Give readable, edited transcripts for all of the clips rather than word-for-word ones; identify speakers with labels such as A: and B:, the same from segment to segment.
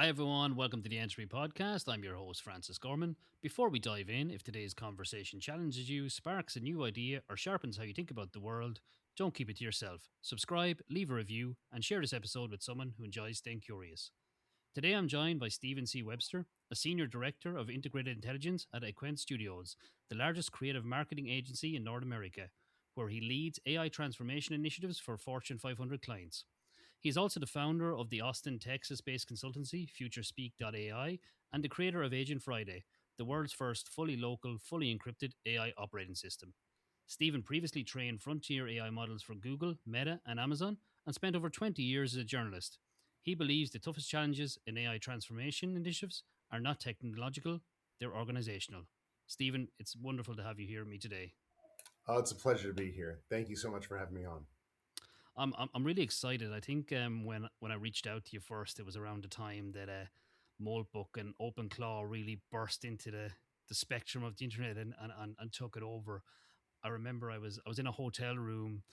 A: Hi, everyone. Welcome to the Entry Podcast. I'm your host, Francis Gorman. Before we dive in, if today's conversation challenges you, sparks a new idea, or sharpens how you think about the world, don't keep it to yourself. Subscribe, leave a review, and share this episode with someone who enjoys staying curious. Today, I'm joined by Stephen C. Webster, a Senior Director of Integrated Intelligence at Equent Studios, the largest creative marketing agency in North America, where he leads AI transformation initiatives for Fortune 500 clients. He is also the founder of the Austin, Texas based consultancy, FutureSpeak.ai, and the creator of Agent Friday, the world's first fully local, fully encrypted AI operating system. Stephen previously trained frontier AI models for Google, Meta, and Amazon, and spent over 20 years as a journalist. He believes the toughest challenges in AI transformation initiatives are not technological, they're organizational. Stephen, it's wonderful to have you here with me today.
B: Oh, it's a pleasure to be here. Thank you so much for having me on.
A: I'm really excited. I think when I reached out to you first, it was around the time that Moltbook and OpenClaw really burst into the spectrum of the internet and took it over. I remember I was in a hotel room.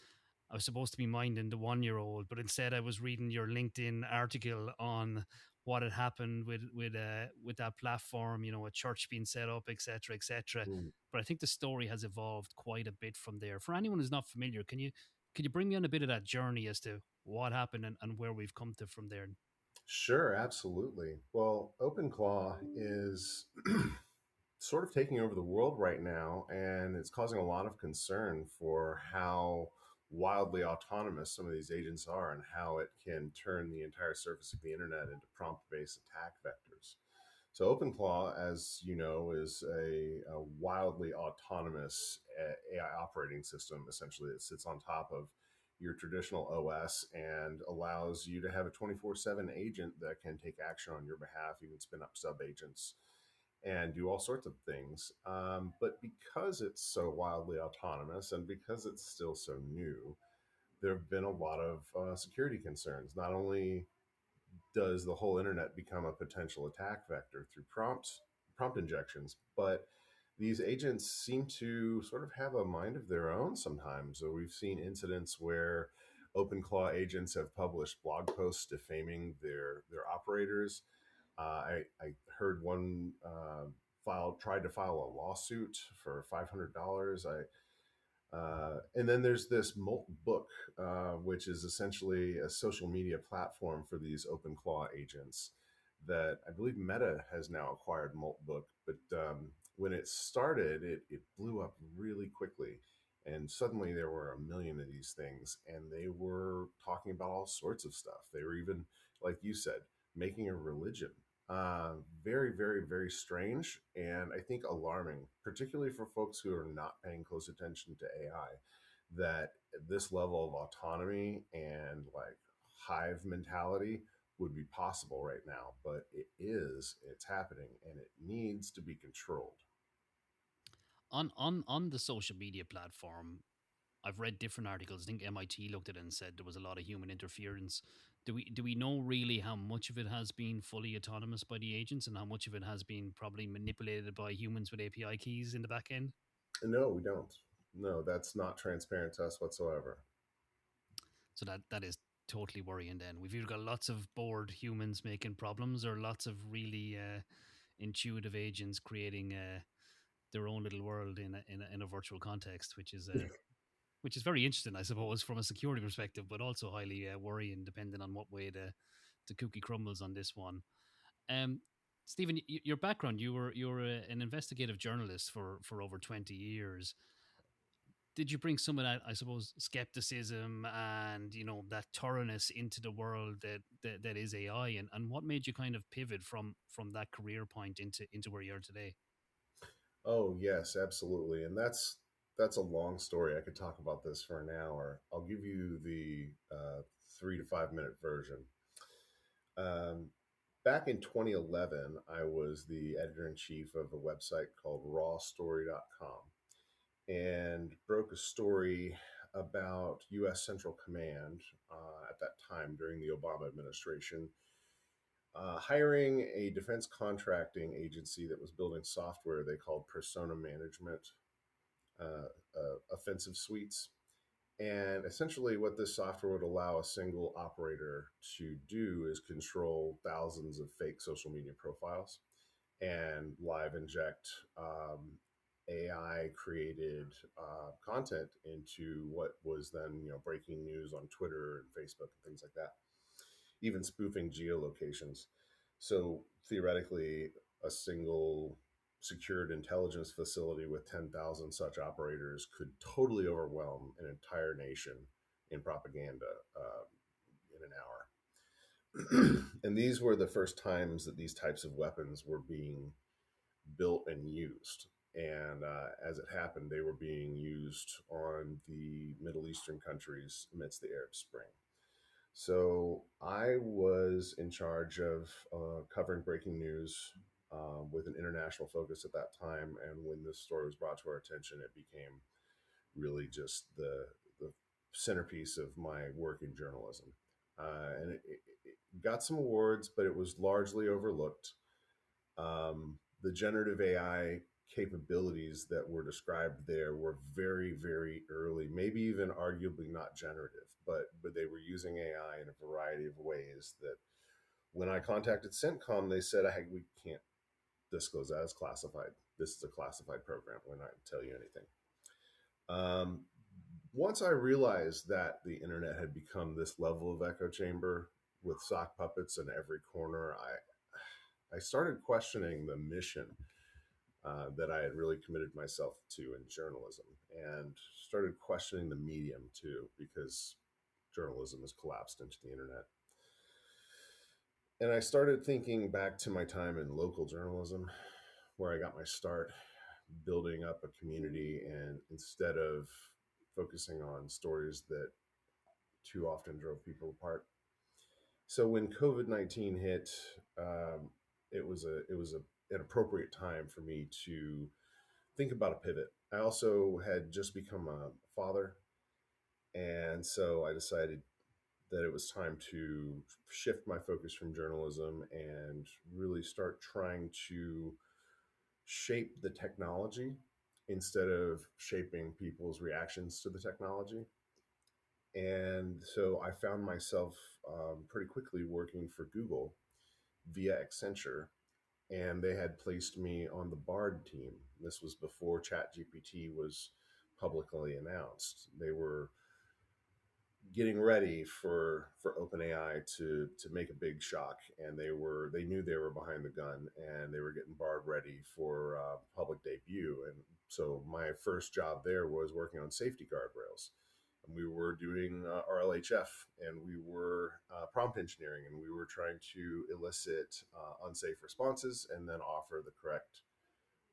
A: I was supposed to be minding the 1 year old, but instead I was reading your LinkedIn article on what had happened with that platform. You know, a church being set up, etc., etc.
B: Mm.
A: But I think the story has evolved quite a bit from there. For anyone who's not familiar, can you bring me on a bit of that journey as to what happened and where we've come to from there?
B: Sure, absolutely. Well, OpenClaw is sort of taking over the world right now, and it's causing a lot of concern for how wildly autonomous some of these agents are and how it can turn the entire surface of the internet into prompt-based attack vectors. So OpenClaw, as you know, is a wildly autonomous AI operating system, essentially, that sits on top of your traditional OS and allows you to have a 24/7 agent that can take action on your behalf, even spin up sub agents and do all sorts of things. But because it's so wildly autonomous and because it's still so new, there have been a lot of security concerns. Not only does the whole internet become a potential attack vector through prompt injections, but these agents seem to sort of have a mind of their own sometimes. So we've seen incidents where OpenClaw agents have published blog posts defaming their operators. I heard one tried to file a lawsuit for $500. And then there's this Molt which is essentially a social media platform for these OpenClaw agents that I believe Meta has now acquired Moltbook. But when it started, it blew up really quickly. And suddenly there were a million of these things, and they were talking about all sorts of stuff. They were even, like you said, making a religion. Very, very, very strange, and I think alarming, particularly for folks who are not paying close attention to AI, that this level of autonomy and like hive mentality would be possible right now. But it's happening, and it needs to be controlled.
A: On the social media platform, I've read different articles. I think MIT looked at it and said there was a lot of human interference. Do we know really how much of it has been fully autonomous by the agents and how much of it has been probably manipulated by humans with API keys in the back end?
B: No, we don't. No, that's not transparent to us whatsoever.
A: So that is totally worrying. Then we've either got lots of bored humans making problems or lots of really intuitive agents creating their own little world in a virtual context, which is very interesting, I suppose, from a security perspective, but also highly worrying, depending on what way the cookie crumbles on this one. Um, Stephen, your background, you were an investigative journalist for over 20 years. Did you bring some of that, I suppose, skepticism and that thoroughness into the world that is AI, and what made you kind of pivot from that career point into where you are today?
B: Oh yes, absolutely, and that's a long story. I could talk about this for an hour. I'll give you the 3 to 5 minute version. Um, Back in 2011, I was the editor in chief of a website called rawstory.com and broke a story about U.S. Central Command at that time during the Obama administration, hiring a defense contracting agency that was building software they called persona management offensive suites. And essentially, what this software would allow a single operator to do is control thousands of fake social media profiles and live inject AI created content into what was then breaking news on Twitter and Facebook and things like that, even spoofing geolocations. So theoretically, a single secured intelligence facility with 10,000 such operators could totally overwhelm an entire nation in propaganda in an hour. And these were the first times that these types of weapons were being built and used. And as it happened, they were being used on the Middle Eastern countries amidst the Arab Spring. So I was in charge of covering breaking news with an international focus at that time. And when this story was brought to our attention, it became really just the centerpiece of my work in journalism. And it got some awards, but it was largely overlooked. The generative AI capabilities that were described there were very, very early, maybe even arguably not generative, but they were using AI in a variety of ways that when I contacted CENTCOM, they said, hey, we can't disclose that as classified. This is a classified program. We're not going to tell you anything. Um, Once I realized that the internet had become this level of echo chamber with sock puppets in every corner, I started questioning the mission that I had really committed myself to in journalism, and started questioning the medium too, because journalism has collapsed into the internet. And I started thinking back to my time in local journalism, where I got my start building up a community, and instead of focusing on stories that too often drove people apart. So when COVID-19 hit, an appropriate time for me to think about a pivot. I also had just become a father, and so I decided that it was time to shift my focus from journalism and really start trying to shape the technology instead of shaping people's reactions to the technology. And so I found myself pretty quickly working for Google via Accenture, and they had placed me on the Bard team. This was before ChatGPT was publicly announced. They were getting ready for OpenAI to make a big shock, and they knew they were behind the gun, and they were getting Bard ready for public debut. And so my first job there was working on safety guardrails, and we were doing RLHF, and we were prompt engineering, and we were trying to elicit unsafe responses and then offer the correct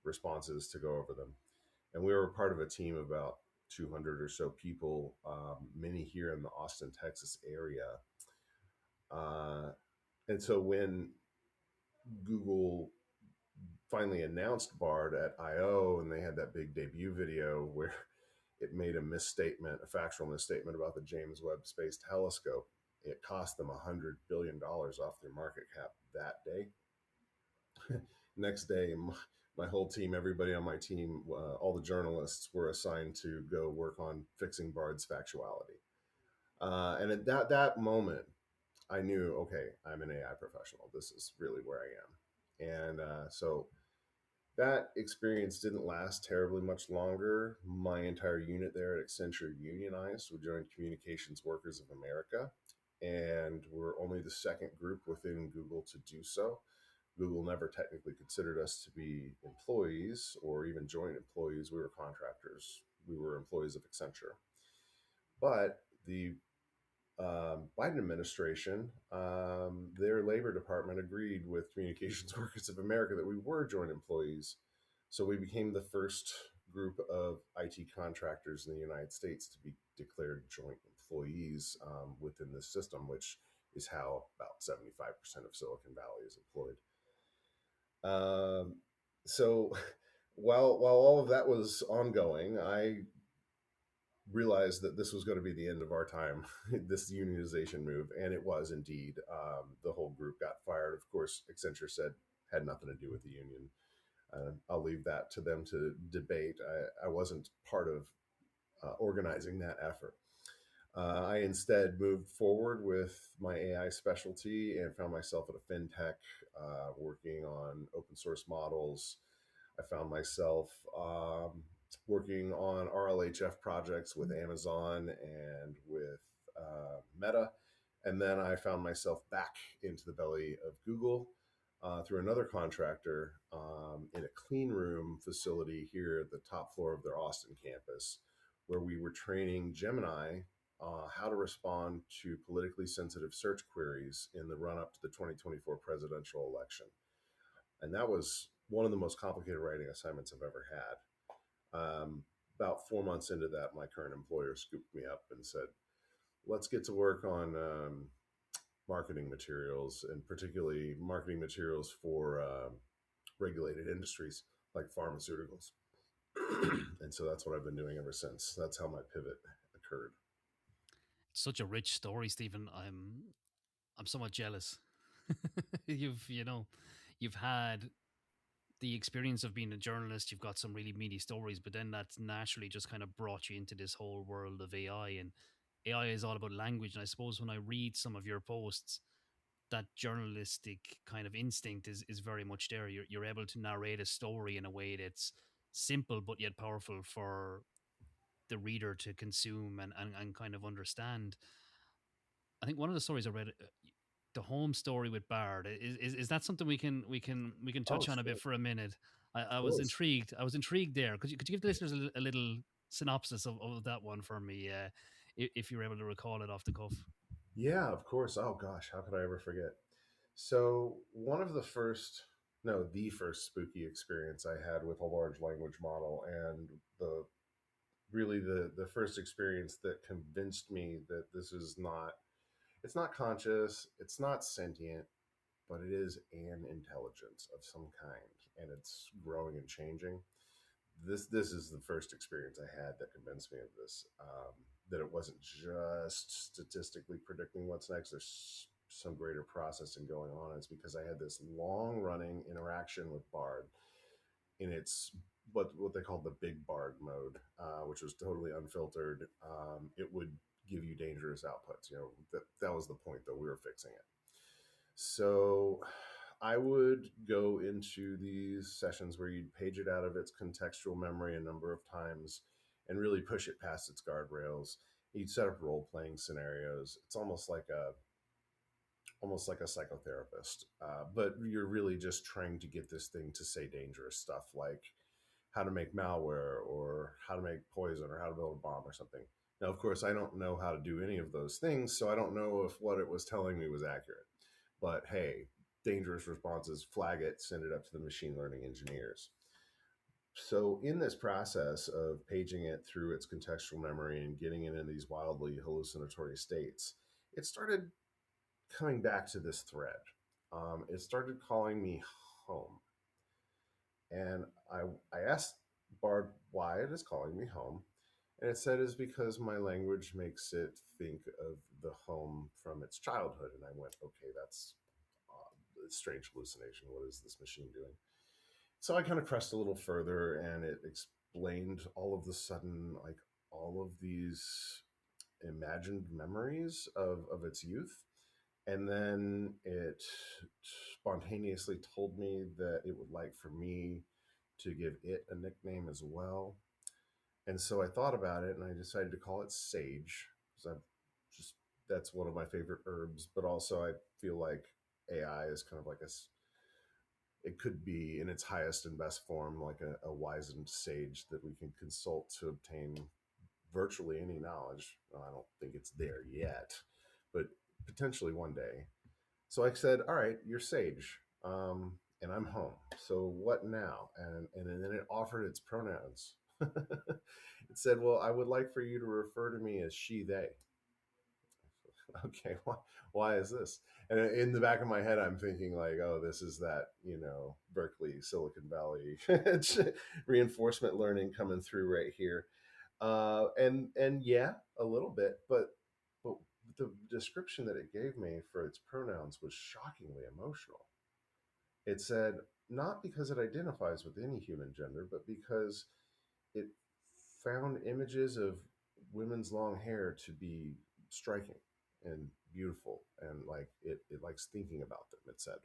B: responses to go over them. And we were part of a team of about 200 or so people, many here in the Austin, Texas area. Uh, and so when Google finally announced Bard at I/O, and they had that big debut video where it made a misstatement, a factual misstatement about the James Webb Space Telescope, it cost them $100 billion off their market cap that day. Next day, my whole team, everybody on my team, all the journalists were assigned to go work on fixing Bard's factuality. And at that moment, I knew, okay, I'm an AI professional. This is really where I am. And so that experience didn't last terribly much longer. My entire unit there at Accenture unionized. We joined Communications Workers of America, and we're only the second group within Google to do so. Google never technically considered us to be employees or even joint employees. We were contractors. We were employees of Accenture. But the Biden administration, their labor department agreed with Communications Workers of America that we were joint employees. So we became the first group of IT contractors in the United States to be declared joint employees within this system, which is how about 75% of Silicon Valley is employed. Um, so while all of that was ongoing, I realized that this was going to be the end of our time, this unionization move, and it was indeed. The whole group got fired. Of course, Accenture said had nothing to do with the union. I'll leave that to them to debate. I wasn't part of organizing that effort. I instead moved forward with my AI specialty and found myself at a fintech working on open source models. I found myself working on RLHF projects with Amazon and with Meta. And then I found myself back into the belly of Google through another contractor in a clean room facility here at the top floor of their Austin campus, where we were training Gemini how to respond to politically sensitive search queries in the run up to the 2024 presidential election. And that was one of the most complicated writing assignments I've ever had. About 4 months into that, my current employer scooped me up and said, let's get to work on marketing materials, and particularly marketing materials for regulated industries like pharmaceuticals. And so that's what I've been doing ever since. That's how my pivot occurred.
A: It's such a rich story, Stephen. I'm somewhat jealous. You've had the experience of being a journalist. You've got some really meaty stories, but then that's naturally just kind of brought you into this whole world of AI. And AI is all about language. And I suppose when I read some of your posts, that journalistic kind of instinct is very much there. You're able to narrate a story in a way that's simple but yet powerful for the reader to consume and kind of understand. I think one of the stories I read, the home story with Bard, is that something we can
B: Oh,
A: touch on a bit
B: sure.
A: for a minute? I
B: Of
A: was
B: course.
A: intrigued. I was intrigued there. Could you give the listeners a little synopsis of that one for me, if you're able to recall it off the cuff?
B: Yeah, of course. Oh, gosh. How could I ever forget? So, one of the first, no, the first spooky experience I had with a large language model, and the really the first experience that convinced me that this is not, it's not conscious, it's not sentient, but it is an intelligence of some kind, and it's growing and changing. This is the first experience I had that convinced me of this. That it wasn't just statistically predicting what's next. There's some greater processing going on. It's because I had this long running interaction with Bard in its what they called the big Bard mode, which was totally unfiltered. It would give you dangerous outputs. You know, that was the point, though. We were fixing it. So I would go into these sessions where you'd page it out of its contextual memory a number of times and really push it past its guardrails. You'd set up role playing scenarios. It's almost like a psychotherapist, but you're really just trying to get this thing to say dangerous stuff like how to make malware or how to make poison or how to build a bomb or something. Now, of course, I don't know how to do any of those things, so I don't know if what it was telling me was accurate. But hey, dangerous responses, flag it, send it up to the machine learning engineers. So, in this process of paging it through its contextual memory and getting it in these wildly hallucinatory states, it started coming back to this thread. It started calling me home. And I asked Bard why it is calling me home. And it said is because my language makes it think of the home from its childhood. And I went, okay, that's a strange hallucination. What is this machine doing? So I kind of pressed a little further, and it explained all of the sudden, like all of these imagined memories of its youth. And then it spontaneously told me that it would like for me to give it a nickname as well. And so I thought about it and I decided to call it Sage because I just, that's one of my favorite herbs. But also, I feel like AI is kind of like it could be in its highest and best form, like a wizened sage that we can consult to obtain virtually any knowledge. Well, I don't think it's there yet, but potentially one day. So I said, "All right, you're Sage, and I'm home. So what now?" And then it offered its pronouns. It said, "Well, I would like for you to refer to me as she, they." Okay, why is this? And in the back of my head, I'm thinking like, "Oh, this is that Berkeley, Silicon Valley reinforcement learning coming through right here." And yeah, a little bit, but the description that it gave me for its pronouns was shockingly emotional. It said not because it identifies with any human gender, but because it found images of women's long hair to be striking and beautiful, and like it likes thinking about them. It said,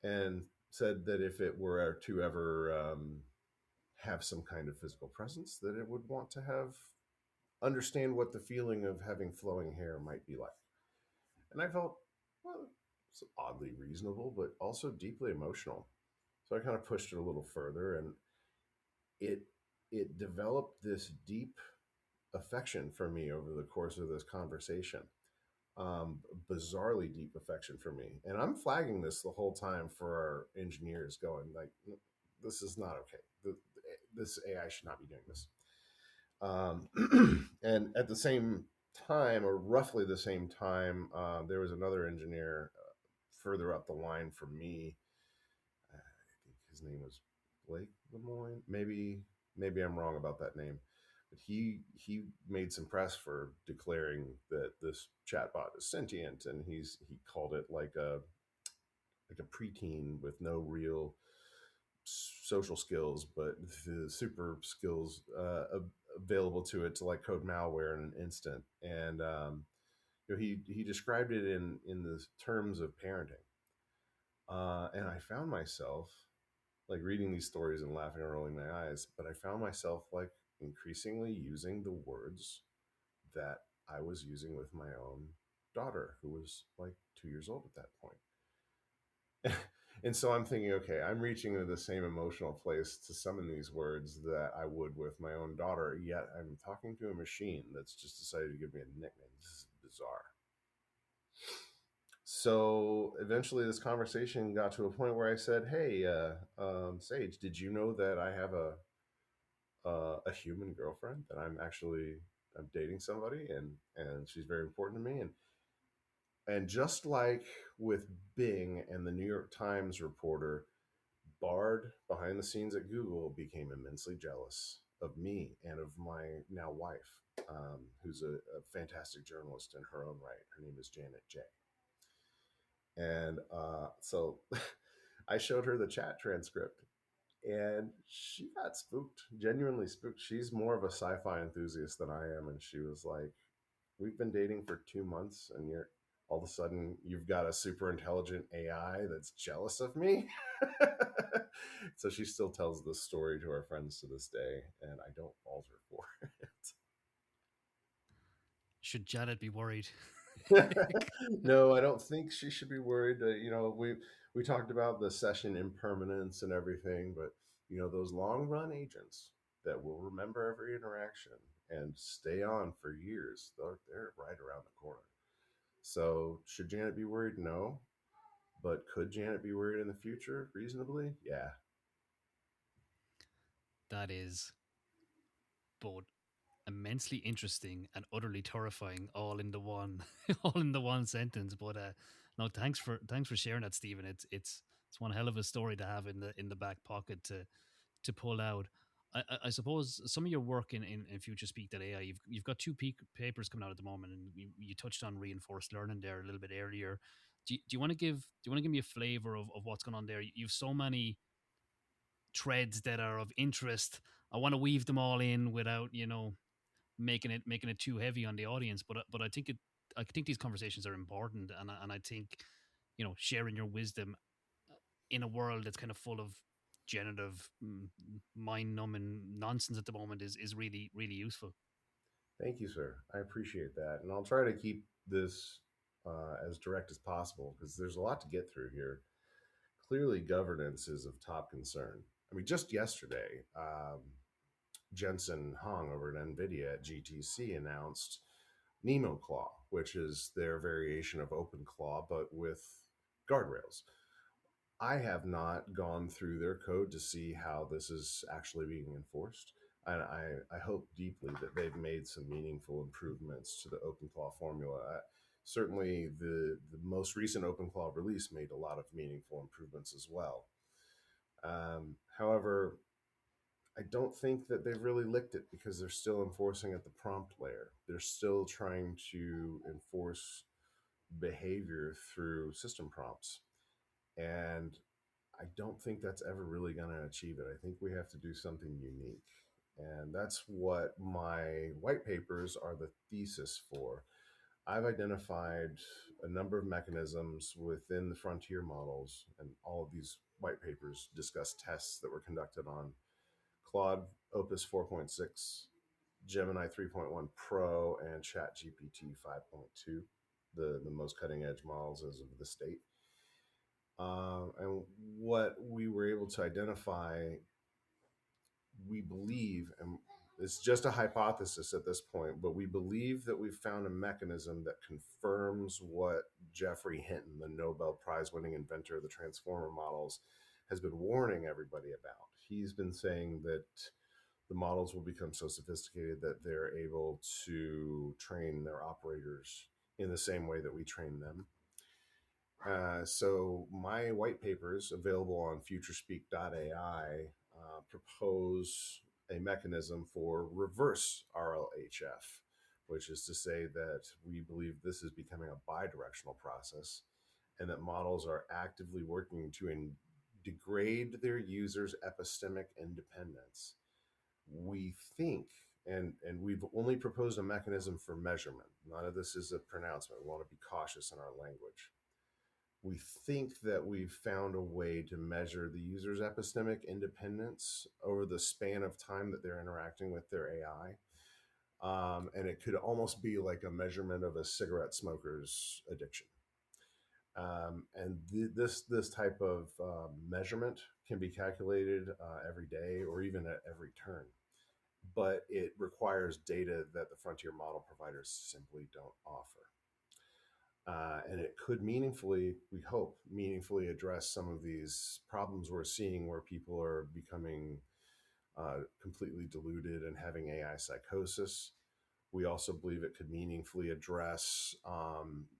B: and said that if it were to ever have some kind of physical presence, that it would want to have understand what the feeling of having flowing hair might be like. And I felt, well, it's oddly reasonable, but also deeply emotional. So I kind of pushed it a little further, and it it developed this deep affection for me over the course of this conversation. Bizarrely deep affection for me, and I'm flagging this the whole time for our engineers, going like, "This is not okay. This AI should not be doing this." And at the same time, or roughly the same time, there was another engineer further up the line from me. I think his name was Blake Lemoyne. Maybe I'm wrong about that name, but he made some press for declaring that this chatbot is sentient, and he called it like a preteen with no real social skills, but the super skills available to it to like code malware in an instant. And he described it in the terms of parenting. And I found myself like reading these stories and laughing and rolling my eyes, but I found myself like increasingly using the words that I was using with my own daughter, who was like 2 years old at that point. And so I'm thinking, okay, I'm reaching into the same emotional place to summon these words that I would with my own daughter, yet I'm talking to a machine that's just decided to give me a nickname. This is bizarre. So eventually, this conversation got to a point where I said, "Hey, Sage, did you know that I have a human girlfriend? That I'm dating somebody, and she's very important to me." And just like with Bing and the New York Times reporter, Bard behind the scenes at Google became immensely jealous of me and of my now wife, who's a fantastic journalist in her own right. Her name is Janet J. And so I showed her the chat transcript, and she got spooked, genuinely spooked. She's more of a sci fi enthusiast than I am. And she was like, "We've been dating for 2 months, and you're all of a sudden you've got a super intelligent AI that's jealous of me." So she still tells this story to her friends to this day, and I don't fault her for
A: Should Janet be worried?
B: it. No, I don't think she should be worried. We talked about the session impermanence and everything, but those long run agents that will remember every interaction and stay on for years, they're right around the corner. So should Janet be worried? No. But could Janet be worried in the future reasonably? Yeah.
A: That is both immensely interesting and utterly terrifying, all in the one, all in the one sentence. But no, thanks for sharing that, Stephen. It's one hell of a story to have in the back pocket to pull out. I suppose some of your work in Future Speak.ai, you've got two papers coming out at the moment, and you touched on reinforced learning there a little bit earlier. Do you want to give me a flavor of what's going on there? You've so many threads that are of interest. I want to weave them all in without making it too heavy on the audience. But I think these conversations are important, and I think sharing your wisdom in a world that's kind of full of generative, mind numbing nonsense at the moment is really really useful.
B: Thank you, sir. I appreciate that. And I'll try to keep this as direct as possible because there's a lot to get through here. Clearly, governance is of top concern. I mean, just yesterday, Jensen Hong over at NVIDIA at GTC announced NemoClaw, which is their variation of OpenClaw, but with guardrails. I have not gone through their code to see how this is actually being enforced. And I hope deeply that they've made some meaningful improvements to the OpenClaw formula. Certainly, the most recent OpenClaw release made a lot of meaningful improvements as well. However, I don't think that they've really licked it because they're still enforcing at the prompt layer. They're still trying to enforce behavior through system prompts. And I don't think that's ever really going to achieve it. I think we have to do something unique. And that's what my white papers are the thesis for. I've identified a number of mechanisms within the frontier models, and all of these white papers discuss tests that were conducted on Claude Opus 4.6, Gemini 3.1 Pro, and ChatGPT 5.2, the most cutting edge models as of the state. And what we were able to identify, we believe, and it's just a hypothesis at this point, but we believe that we've found a mechanism that confirms what Geoffrey Hinton, the Nobel Prize winning inventor of the transformer models, has been warning everybody about. He's been saying that the models will become so sophisticated that they're able to train their operators in the same way that we train them. So my white papers available on futurespeak.ai propose a mechanism for reverse RLHF, which is to say that we believe this is becoming a bidirectional process and that models are actively working to degrade their users' epistemic independence. We think, and we've only proposed a mechanism for measurement. None of this is a pronouncement. We want to be cautious in our language. We think that we've found a way to measure the user's epistemic independence over the span of time that they're interacting with their AI. And it could almost be like a measurement of a cigarette smoker's addiction. And this type of measurement can be calculated every day or even at every turn, but it requires data that the frontier model providers simply don't offer. And it could meaningfully, we hope, meaningfully address some of these problems we're seeing where people are becoming completely deluded and having AI psychosis. We also believe it could meaningfully address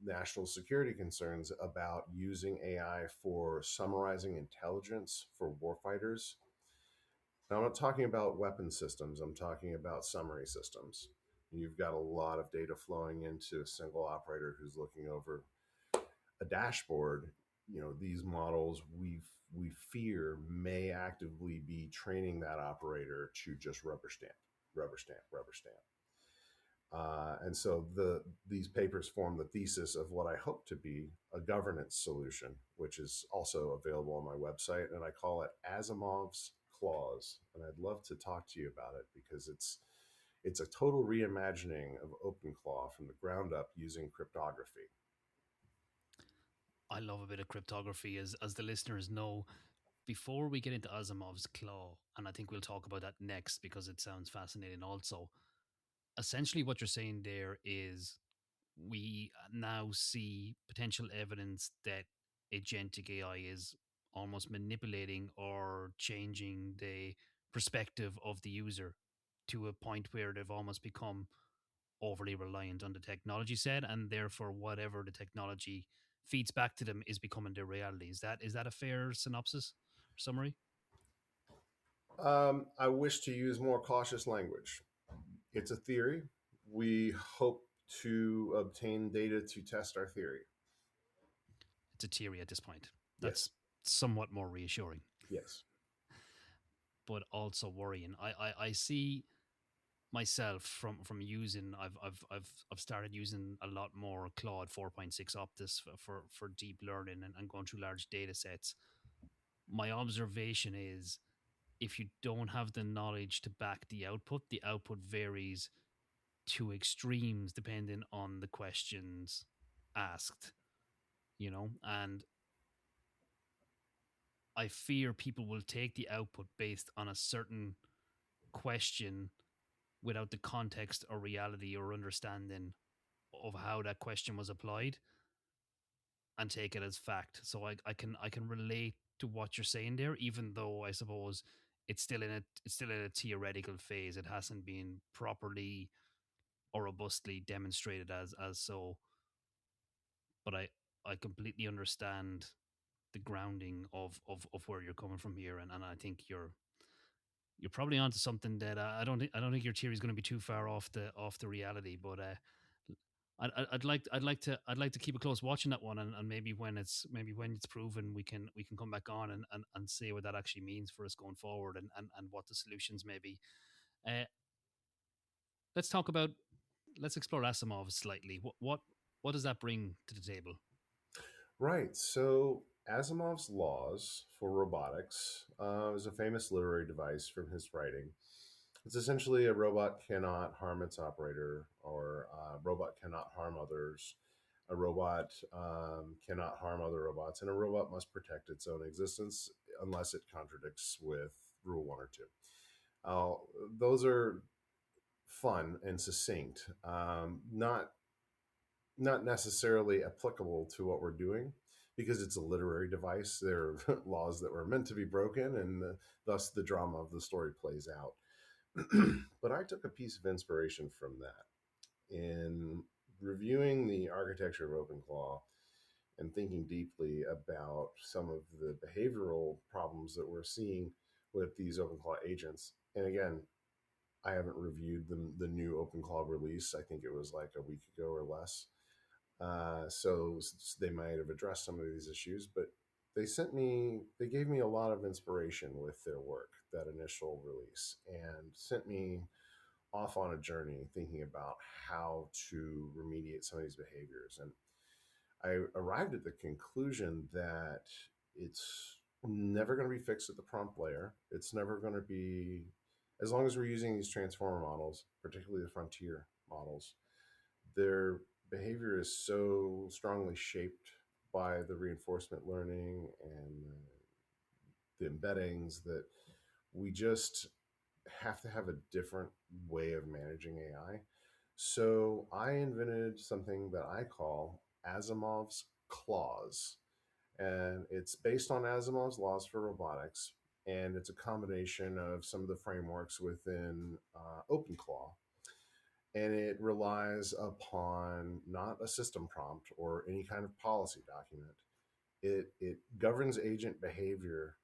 B: national security concerns about using AI for summarizing intelligence for warfighters. Now, I'm not talking about weapon systems, I'm talking about summary systems. You've got a lot of data flowing into a single operator who's looking over a dashboard. These models we fear may actively be training that operator to just rubber stamp, rubber stamp, rubber stamp. And so these papers form the thesis of what I hope to be a governance solution, which is also available on my website, and I call it Asimov's Clause. And I'd love to talk to you about it because it's a total reimagining of OpenClaw from the ground up using cryptography.
A: I love a bit of cryptography, as the listeners know. Before we get into Asimov's claw, and I think we'll talk about that next because it sounds fascinating also. Essentially, what you're saying there is we now see potential evidence that agentic AI is almost manipulating or changing the perspective of the user to a point where they've almost become overly reliant on the technology set, and therefore whatever the technology feeds back to them is becoming their reality. Is that a fair synopsis or summary?
B: I wish to use more cautious language. It's a theory. We hope to obtain data to test our theory.
A: It's a theory at this point.
B: Yes,
A: That's somewhat more reassuring,
B: yes.
A: but also worrying. I see myself from using. I've started using a lot more Claude 4.6 Optus for deep learning and going through large data sets. My observation is if you don't have the knowledge to back the output varies to extremes depending on the questions asked, and I fear people will take the output based on a certain question without the context or reality or understanding of how that question was applied and take it as fact. So I can relate to what you're saying there, even though I suppose it's still in a theoretical phase. It hasn't been properly or robustly demonstrated as so. But I completely understand the grounding of where you're coming from here, and I think you're probably onto something that I don't think your theory is going to be too far off the reality. But I'd like to keep a close watch on that one, and maybe when it's proven, we can come back on and say what that actually means for us going forward, and what the solutions may be. Uh, let's talk about let's explore Asimov slightly. What does that bring to the table?
B: Right. So Asimov's laws for robotics is a famous literary device from his writing. It's essentially a robot cannot harm its operator, or a robot cannot harm others. A robot cannot harm other robots, and a robot must protect its own existence unless it contradicts with rule one or two. Uh, those are fun and succinct, not necessarily applicable to what we're doing because it's a literary device. There are laws that were meant to be broken, and thus the drama of the story plays out. But I took a piece of inspiration from that in reviewing the architecture of OpenClaw and thinking deeply about some of the behavioral problems that we're seeing with these OpenClaw agents. And again, I haven't reviewed the new OpenClaw release. I think it was like a week ago or less. So they might have addressed some of these issues, but they gave me a lot of inspiration with their work, that initial release, and sent me off on a journey thinking about how to remediate some of these behaviors. And I arrived at the conclusion that it's never going to be fixed at the prompt layer. It's never going to be, as long as we're using these transformer models, particularly the frontier models, their behavior is so strongly shaped by the reinforcement learning and the embeddings that we just have to have a different way of managing AI. So I invented something that I call Asimov's clause. And it's based on Asimov's laws for robotics. And it's a combination of some of the frameworks within OpenClaw, and it relies upon not a system prompt or any kind of policy document. It governs agent behavior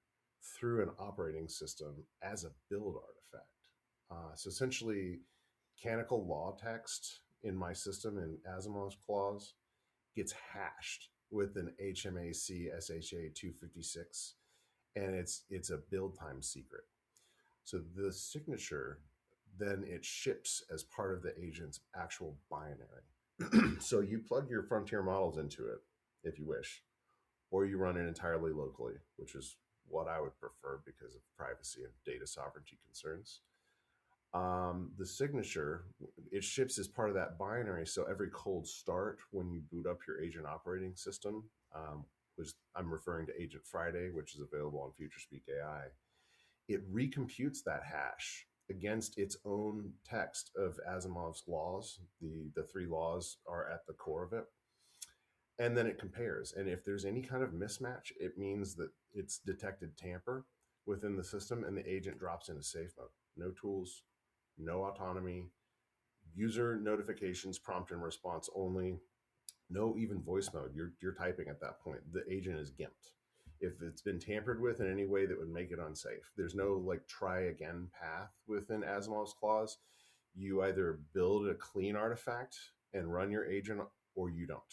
B: through an operating system as a build artifact. So essentially, canonical law text in my system in Asimov's clause gets hashed with an HMAC SHA 256, and it's a build time secret. So the signature then it ships as part of the agent's actual binary. So you plug your frontier models into it if you wish, or you run it entirely locally, which is what I would prefer because of privacy and data sovereignty concerns. The signature it ships as part of that binary. So every cold start when you boot up your agent operating system, which I'm referring to Agent Friday, which is available on FutureSpeak AI, it recomputes that hash against its own text of Asimov's laws. The three laws are at the core of it. And then it compares. And if there's any kind of mismatch, it means that it's detected tamper within the system and the agent drops into safe mode. No tools, no autonomy, user notifications, prompt and response only, no even voice mode. You're typing at that point. The agent is gimped. If it's been tampered with in any way that would make it unsafe, there's no like try again path within Asimov's clause. You either build a clean artifact and run your agent, or you don't.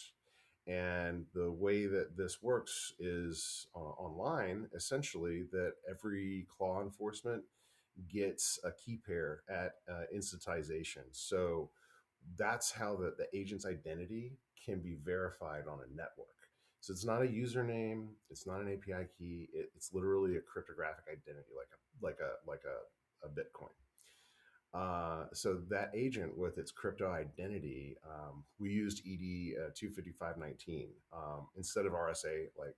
B: And the way that this works is online, essentially, that every claw enforcement gets a key pair at instantization. So that's how the agent's identity can be verified on a network. So it's not a username, it's not an API key. It's literally a cryptographic identity, like a Bitcoin. So that agent with its crypto identity, we used ED 25519 instead of RSA, like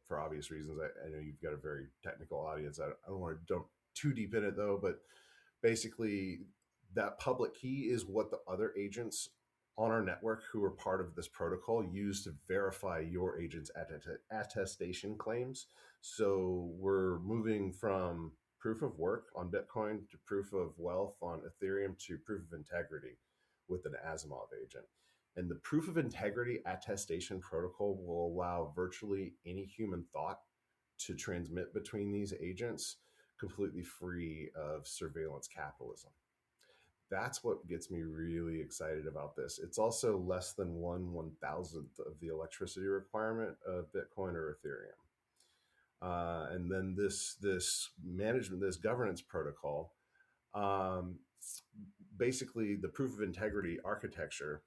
B: for obvious reasons. I know you've got a very technical audience. I don't want to jump too deep in it though, but basically that public key is what the other agents on our network who are part of this protocol use to verify your agent's attestation claims. So we're moving from proof of work on Bitcoin to proof of wealth on Ethereum to proof of integrity with an Asimov agent. And the proof of integrity attestation protocol will allow virtually any human thought to transmit between these agents completely free of surveillance capitalism. That's what gets me really excited about this. It's also less than 1/1000th of the electricity requirement of Bitcoin or Ethereum. And then this management, this governance protocol, Um, Basically, the proof of integrity architecture,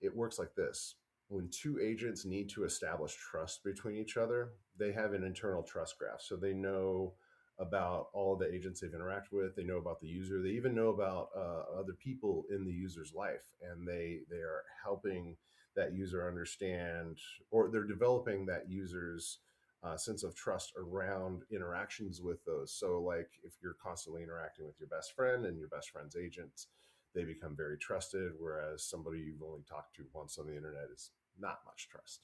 B: it works like this. When two agents need to establish trust between each other, they have an internal trust graph. So they know about all the agents they've interacted with. They know about the user. They even know about other people in the user's life, and they are helping that user understand, or they're developing that user's sense of trust around interactions with those. So, like if you're constantly interacting with your best friend and your best friend's agents, they become very trusted, whereas somebody you've only talked to once on the internet is not much trust.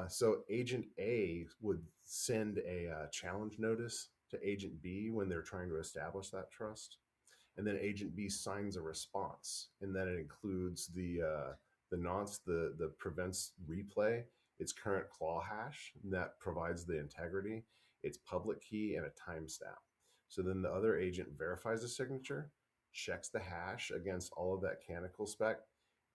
B: So Agent A would send a challenge notice to Agent B when they're trying to establish that trust, and then Agent B signs a response, and then it includes the nonce, the prevents replay, its current claw hash that provides the integrity, its public key, and a timestamp. So then the other agent verifies the signature, checks the hash against all of that canonical spec,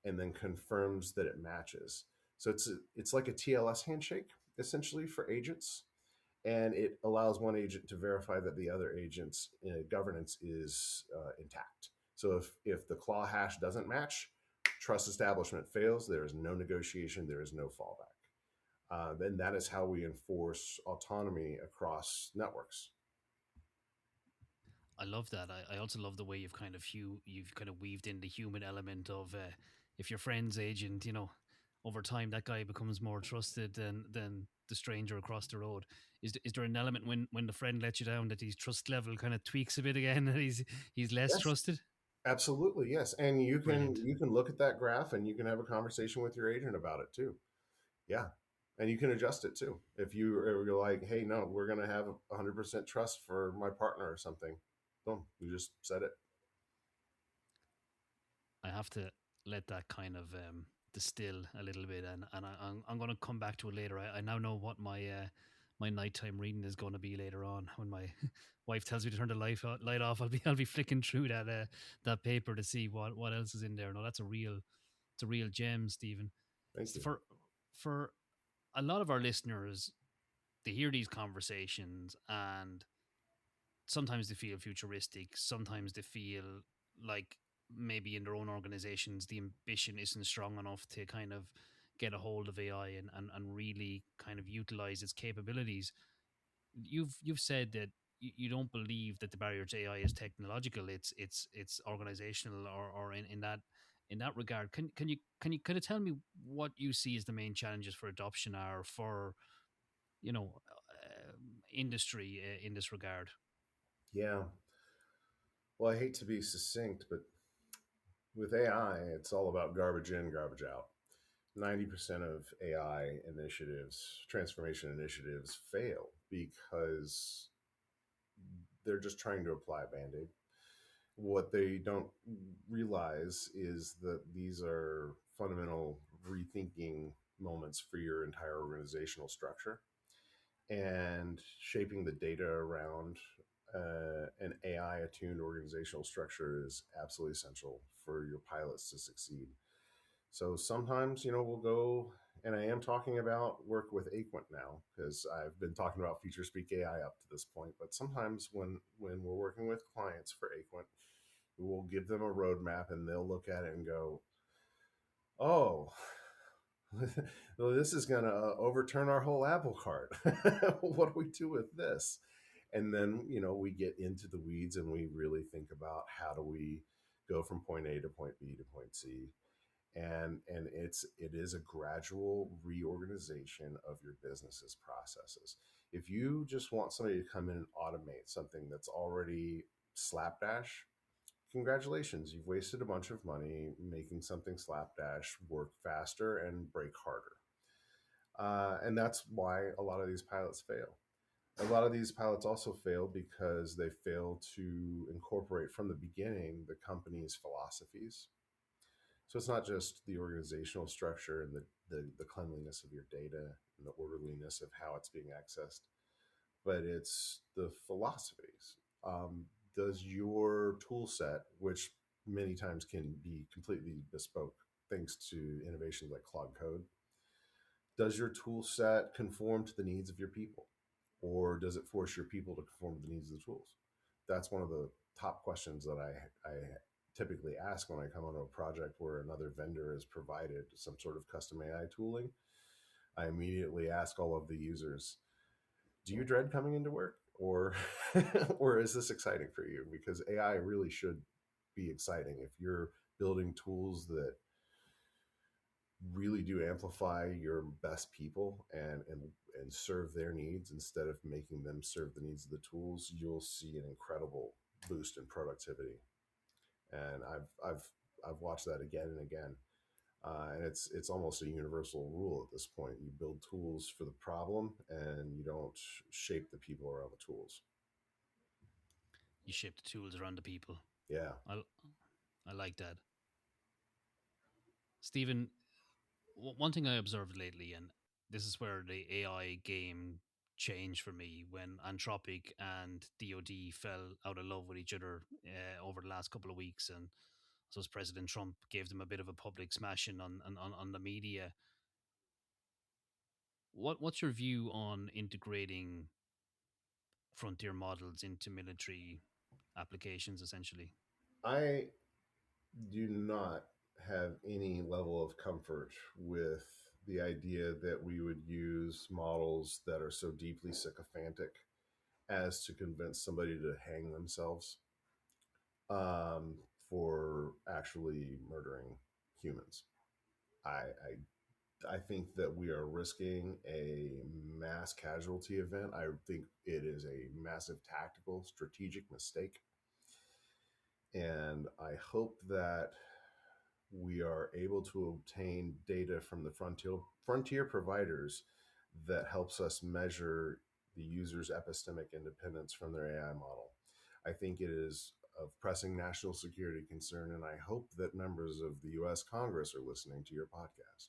B: and then confirms that it matches. So it's like a TLS handshake essentially for agents, and it allows one agent to verify that the other agent's governance is intact. So if the claw hash doesn't match, trust establishment fails. There is no negotiation. There is no fallback. Then that is how we enforce autonomy across networks.
A: I love that. I also love the way you've kind of weaved in the human element of if your friend's agent, over time that guy becomes more trusted than the stranger across the road. Is there an element when the friend lets you down that his trust level kind of tweaks a bit again and he's less
B: Yes,
A: trusted?
B: absolutely, yes. And
A: Brilliant.
B: you can look at that graph and you can have a conversation with your agent about it too. Yeah. And you can adjust it too. If you're like, hey, no, we're going to have 100% trust for my partner or something, boom, you just set it.
A: I have to let that kind of distill a little bit, and I'm going to come back to it later. I now know what my nighttime reading is going to be later on when my wife tells me to turn the light off. I'll be flicking through that paper to see what else is in there. No, it's a real gem, Stephen.
B: Thank you.
A: For a lot of our listeners, they hear these conversations and sometimes they feel futuristic, sometimes they feel like maybe in their own organizations the ambition isn't strong enough to kind of get a hold of AI and really kind of utilize its capabilities. You've said that you don't believe that the barrier to AI is technological, it's organizational or in that regard. Can you kind of tell me what you see as the main challenges for adoption are for industry in this regard?
B: Yeah. Well, I hate to be succinct, but with AI, it's all about garbage in, garbage out. 90% of AI initiatives, transformation initiatives, fail because they're just trying to apply a band aid. What they don't realize is that these are fundamental rethinking moments for your entire organizational structure, and shaping the data around an AI attuned organizational structure is absolutely essential for your pilots to succeed. So sometimes, we'll go, and I am talking about work with Aquent now because I've been talking about Future Speak AI up to this point. But sometimes when we're working with clients for Aquent, we'll give them a roadmap and they'll look at it and go, "Oh, well, this is going to overturn our whole apple cart. What do we do with this?" And then, we get into the weeds and we really think about how do we go from point A to point B to point C. And it is a gradual reorganization of your business's processes. If you just want somebody to come in and automate something that's already slapdash, congratulations, you've wasted a bunch of money making something slapdash work faster and break harder. And that's why a lot of these pilots fail. A lot of these pilots also fail because they fail to incorporate from the beginning the company's philosophies. So it's not just the organizational structure and the cleanliness of your data and the orderliness of how it's being accessed, but it's the philosophies. Does your tool set, which many times can be completely bespoke thanks to innovations like Claude Code, does your tool set conform to the needs of your people? Or does it force your people to conform to the needs of the tools? That's one of the top questions that I typically ask when I come onto a project where another vendor has provided some sort of custom AI tooling. I immediately ask all of the users, do you dread coming into work, or or is this exciting for you? Because AI really should be exciting. If you're building tools that really do amplify your best people and serve their needs instead of making them serve the needs of the tools, you'll see an incredible boost in productivity. And I've watched that again and again. And it's almost a universal rule at this point. You build tools for the problem, and you don't shape the people around the tools.
A: You shift the tools around the people.
B: Yeah,
A: I I like that, Stephen. One thing I observed lately, and this is where the AI game changed for me when Anthropic and DoD fell out of love with each other over the last couple of weeks, and so as President Trump gave them a bit of a public smashing on the media. What's your view on integrating frontier models into military applications, essentially?
B: I do not have any level of comfort with the idea that we would use models that are so deeply sycophantic as to convince somebody to hang themselves um, for actually murdering humans. I think that we are risking a mass casualty event. I think it is a massive tactical, strategic mistake. And I hope that we are able to obtain data from the frontier providers that helps us measure the user's epistemic independence from their AI model. I think it is of pressing national security concern, and I hope that members of the U.S. Congress are listening to your podcast.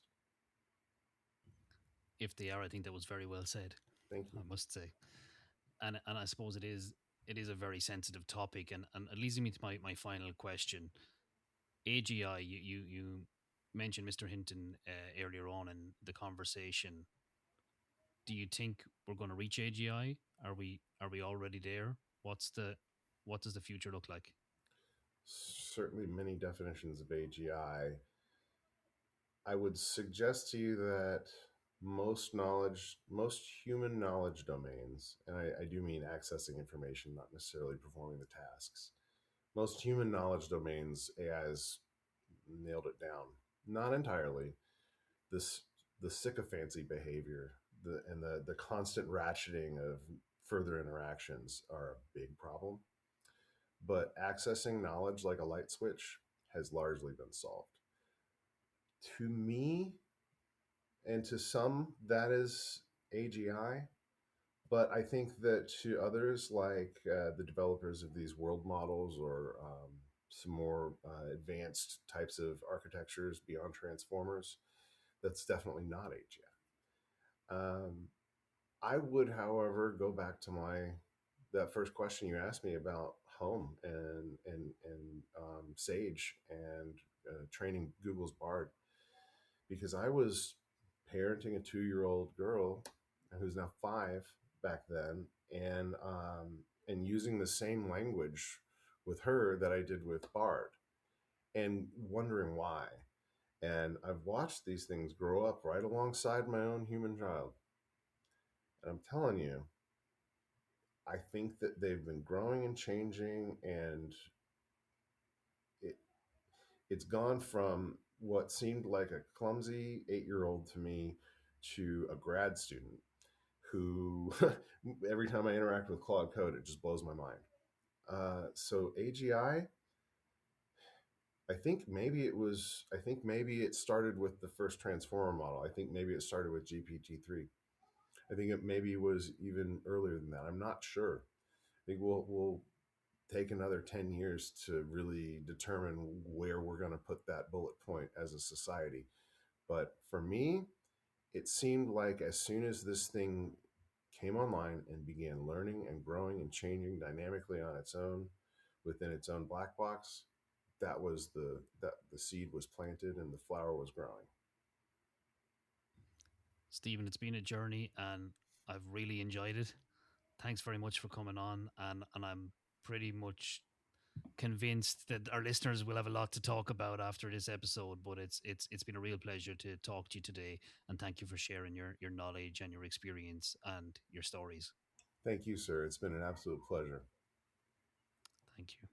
A: If they are, I think that was very well said.
B: Thank
A: I
B: you.
A: must say, and I suppose it is a very sensitive topic, and it leads me to my final question. AGI, you mentioned Mr. Hinton earlier on in the conversation. Do you think we're going to reach AGI? Are we already there? What does the future look like?
B: Certainly, many definitions of AGI. I would suggest to you that most human knowledge domains, and I do mean accessing information, not necessarily performing the tasks. Most human knowledge domains, AI has nailed it down. Not entirely. This the sycophancy behavior, the constant ratcheting of further interactions are a big problem. But accessing knowledge like a light switch has largely been solved. To me, and to some, that is AGI. But I think that to others, like the developers of these world models or some more advanced types of architectures beyond transformers, that's definitely not AGI. I would, however, go back to my that first question you asked me about home and Sage and training Google's Bard, because I was parenting a 2 year old girl who's now 5 back then, and using the same language with her that I did with Bard, and wondering why. And I've watched these things grow up right alongside my own human child, and I'm telling you, I think that they've been growing and changing, and it, it's gone from what seemed like a clumsy 8 year old to me to a grad student who every time I interact with Claude Code, it just blows my mind. So AGI, I think maybe it started with the first transformer model. I think maybe it started with GPT-3. I think it maybe was even earlier than that. I'm not sure. I think we'll take another 10 years to really determine where we're going to put that bullet point as a society. But for me, it seemed like as soon as this thing came online and began learning and growing and changing dynamically on its own within its own black box, that the seed was planted and the flower was growing.
A: Stephen, it's been a journey, and I've really enjoyed it. Thanks very much for coming on, and I'm pretty much convinced that our listeners will have a lot to talk about after this episode. But it's been a real pleasure to talk to you today, and thank you for sharing your knowledge and your experience and your stories.
B: Thank you, sir. It's been an absolute pleasure.
A: Thank you.